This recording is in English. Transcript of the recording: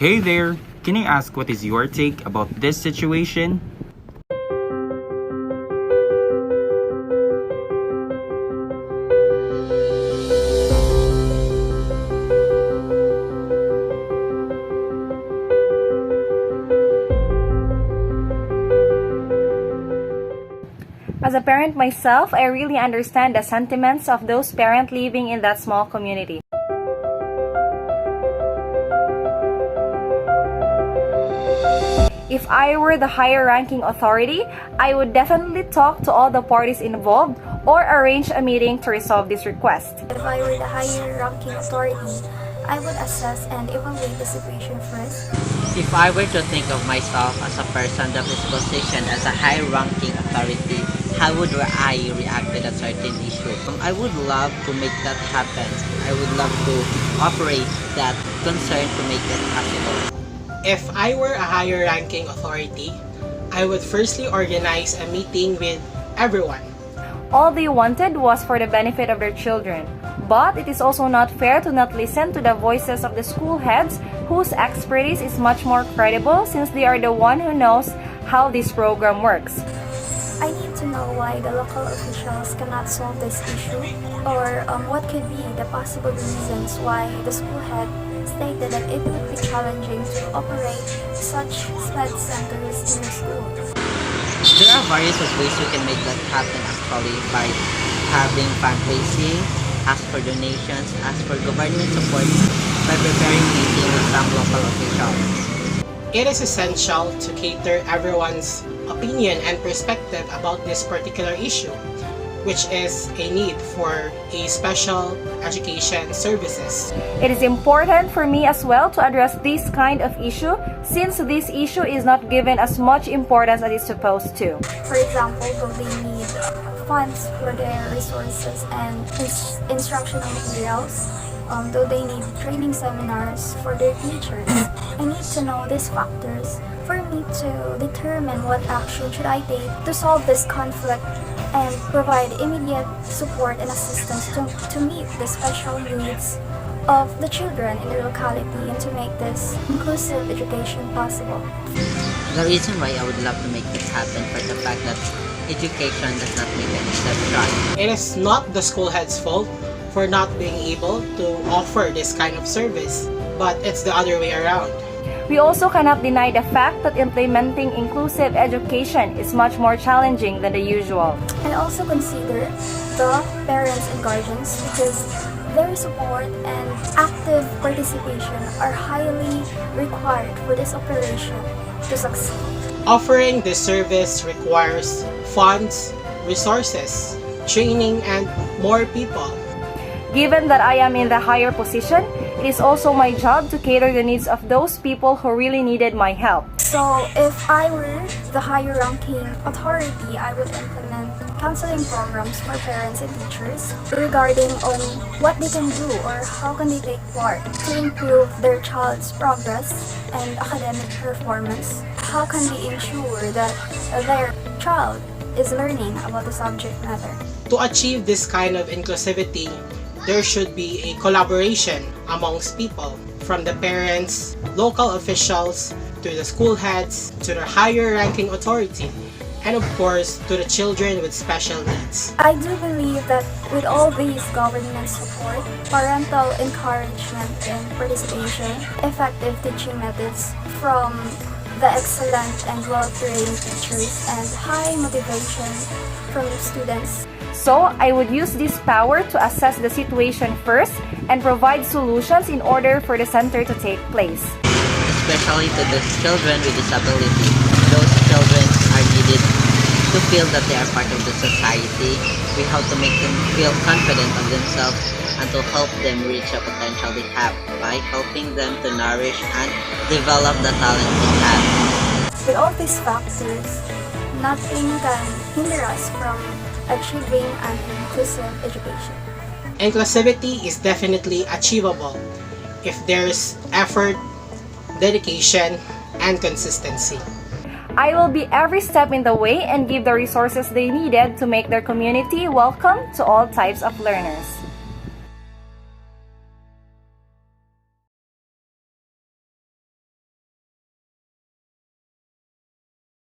Hey there, can I ask what is your take about this situation? As a parent myself, I really understand the sentiments of those parents living in that small community. If I were the higher ranking authority, I would definitely talk to all the parties involved or arrange a meeting to resolve this request. If I were the higher ranking authority, I would assess and evaluate the situation first. If I were to think of myself as a person that is positioned as a high-ranking authority, how would I react to that certain issue? I would love to make that happen. I would love to operate that concern to make it possible. If I were a higher ranking authority, I would firstly organize a meeting with everyone. All they wanted was for the benefit of their children. But it is also not fair to not listen to the voices of the school heads whose expertise is much more credible since they are the one who knows how this program works. I need to know why the local officials cannot solve this issue or what could be the possible reasons why the school head stated that it would be challenging to operate such SPED centers in the school. There are various ways you can make that happen actually by having fundraising, ask for donations, ask for government support, by preparing meetings with some local officials. It is essential to cater everyone's opinion and perspective about this particular issue, which is a need for a special education services. It is important for me as well to address this kind of issue since this issue is not given as much importance as it's supposed to. For example, do they need funds for their resources and instructional materials? Do they need training seminars for their teachers? I need to know these factors for me to determine what action should I take to solve this conflict and provide immediate support and assistance to meet the special needs of the children in the locality and to make this inclusive education possible. The reason why I would love to make this happen for the fact that education does not make any exception. It is not the school head's fault for not being able to offer this kind of service, but it's the other way around. We also cannot deny the fact that implementing inclusive education is much more challenging than the usual. I also consider the parents and guardians because their support and active participation are highly required for this operation to succeed. Offering this service requires funds, resources, training, and more people. Given that I am in the higher position, it is also my job to cater the needs of those people who really needed my help. So if I were the higher ranking authority, I would implement counseling programs for parents and teachers regarding on what they can do or how can they take part to improve their child's progress and academic performance. How can they ensure that their child is learning about the subject matter? To achieve this kind of inclusivity, there should be a collaboration amongst people, from the parents, local officials, to the school heads, to the higher ranking authority, and of course, to the children with special needs. I do believe that with all these government support, parental encouragement and participation, effective teaching methods from the excellent and well-trained teachers, and high motivation from students. So, I would use this power to assess the situation first and provide solutions in order for the center to take place. Especially to the children with disability. Those children are needed to feel that they are part of the society. We have to make them feel confident of themselves and to help them reach a potential they have by helping them to nourish and develop the talent they have. With all these factors, nothing can hinder us from achieving an inclusive education. Inclusivity is definitely achievable if there's effort, dedication, and consistency. I will be every step in the way and give the resources they needed to make their community welcome to all types of learners.